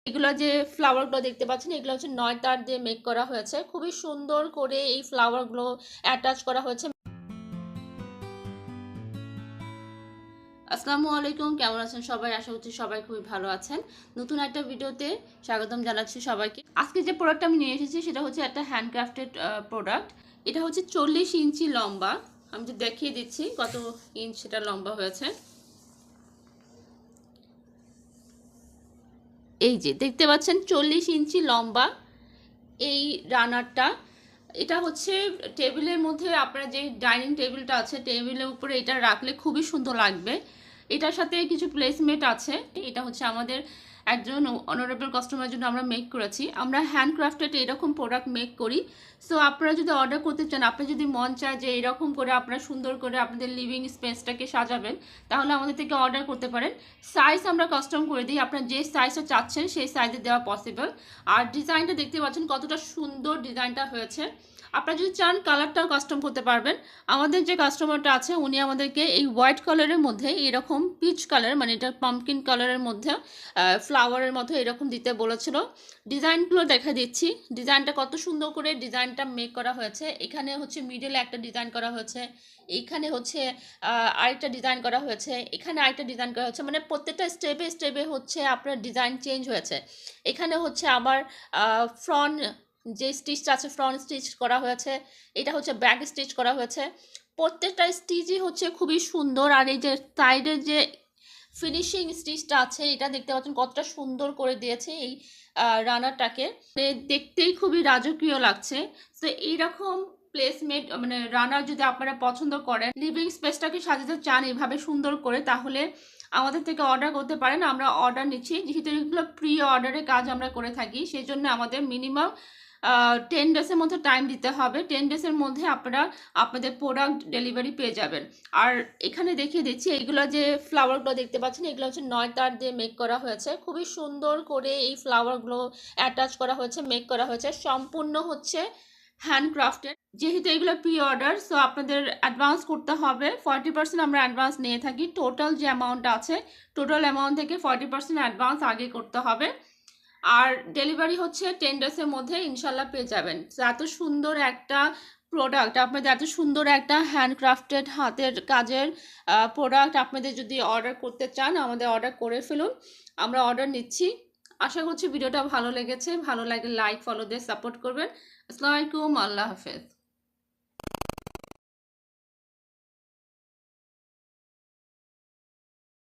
এগুলো যে ফ্লাওয়ারগুলো দেখতে পাচ্ছেন এগুলো হচ্ছে 9 তার দিয়ে মেক করা হয়েছে। খুবই সুন্দর করে এই ফ্লাওয়ারগুলো অ্যাটাচ করা হয়েছে। আসসালামু আলাইকুম, কেমন আছেন সবাই? আশা করছি সবাই খুবই ভালো আছেন। নতুন একটা ভিডিওতে স্বাগতম জানাচ্ছি সবাইকে। আজকে যে প্রোডাক্টটা আমি নিয়ে এসেছি সেটা হচ্ছে একটা হ্যান্ডক্রাফটেড প্রোডাক্ট। এটা হচ্ছে 40 ইঞ্চি লম্বা। আমি তো দেখিয়ে দিচ্ছি কত ইঞ্চ সেটা লম্বা হয়েছে। এই যে দেখতে পাচ্ছেন 40 ইঞ্চি লম্বা এই রানারটা। এটা হচ্ছে টেবিলের মধ্যে, আপনার যে ডাইনিং টেবিলটা আছে টেবিলের উপরে এটা রাখলে খুবই সুন্দর লাগবে। এটার সাথে কিছু প্লেসমেট আছে। এটা হচ্ছে আমাদের একজন অনারেবল কাস্টমারের জন্য আমরা মেক করেছি। আমরা হ্যান্ডক্রাফটেড এরকম প্রোডাক্ট মেক করি। সো আপনারা যদি অর্ডার করতে চান, আপনার যদি মন চায় যে এরকম করে আপনারা সুন্দর করে আপনাদের লিভিং স্পেসটাকে সাজাবেন, তাহলে আমাদের থেকে অর্ডার করতে পারেন। সাইজ আমরা কাস্টম করে দিই, আপনার যে সাইজটা চাচ্ছেন সেই সাইজে দেওয়া পসিবল। আর ডিজাইনটা দেখতে পাচ্ছেন কতটা সুন্দর ডিজাইনটা হয়েছে। আপনারা যদি চান কালারটাও কাস্টম করতে পারবেন। আমাদের যে কাস্টমারটা আছে উনি আমাদেরকে এই হোয়াইট কালারের মধ্যে এরকম পিচ কালার, মানে এটা পাম্পকিন কালারের মধ্যে ফ্লাওয়ারের মতো এরকম দিতে বলেছিল। ডিজাইনগুলো দেখা দিচ্ছি, ডিজাইনটা কত সুন্দর করে ডিজাইনটা মেক করা হয়েছে। এখানে হচ্ছে মিডলে একটা ডিজাইন করা হয়েছে, এইখানে হচ্ছে আরেকটা ডিজাইন করা হয়েছে, এখানে আরেকটা ডিজাইন করা হয়েছে, মানে প্রত্যেকটা স্টেপে স্টেপে হচ্ছে আপনার ডিজাইন চেঞ্জ হয়েছে। এখানে হচ্ছে আবার ফ্রন্ট যে স্টিচটা আছে ফ্রন্ট স্টিচ করা হয়েছে, এটা হচ্ছে ব্যাক স্টিচ করা হয়েছে। প্রত্যেকটা স্টিচই হচ্ছে খুবই সুন্দর। আর এই যে সাইডের যে ফিনিশিং স্টিচটা আছে এটা দেখতে পাচ্ছেন কতটা সুন্দর করে দিয়েছে এই রানারটাকে, দেখতেই খুবই রাজকীয় লাগছে। তো এইরকম প্লেসমেট মানে রানার যদি আপনারা পছন্দ করেন, লিভিং স্পেসটাকে সাজাতে চান এইভাবে সুন্দর করে, তাহলে আমাদের থেকে অর্ডার করতে পারেন। আমরা অর্ডার নিচ্ছি, যেহেতু এগুলো প্রি অর্ডারের কাজ আমরা করে থাকি, সেই জন্য আমাদের মিনিমাম 10 ডেজের মধ্যে টাইম দিতে হবে। 10 ডেজের মধ্যে আপনারা আপনাদের প্রোডাক্ট ডেলিভারি পেয়ে যাবেন। আর এখানে দেখিয়ে দিচ্ছি এইগুলো যে ফ্লাওয়ারগুলো দেখতে পাচ্ছেন এগুলো হচ্ছে 9 তার দিয়ে মেক করা হয়েছে। খুবই সুন্দর করে এই ফ্লাওয়ারগুলো অ্যাটাচ করা হয়েছে, মেক করা হয়েছে, সম্পূর্ণ হচ্ছে হ্যান্ডক্রাফটেড। যেহেতু এগুলো প্রি অর্ডার, সো আপনাদের অ্যাডভান্স করতে হবে। 40% আমরা অ্যাডভান্স নিয়ে থাকি। টোটাল যে অ্যামাউন্ট আছে টোটাল অ্যামাউন্ট থেকে 40% অ্যাডভান্স আগে করতে হবে। আর ডেলিভারি হচ্ছে 10 ডেজের মধ্যে ইনশাল্লাহ পেয়ে যাবেন। এত সুন্দর একটা প্রোডাক্ট, আপনাদের এত সুন্দর একটা হ্যান্ডক্রাফটেড হাতের কাজের প্রোডাক্ট আপনাদের যদি অর্ডার করতে চান, আমাদের অর্ডার করে ফেলুন, আমরা অর্ডার নিচ্ছি। আশা করছি ভিডিওটা ভালো লেগেছে। ভালো লাগলে লাইক ফলো দিয়ে সাপোর্ট করবেন। আসসালামু আলাইকুম, আল্লাহ হাফেজ।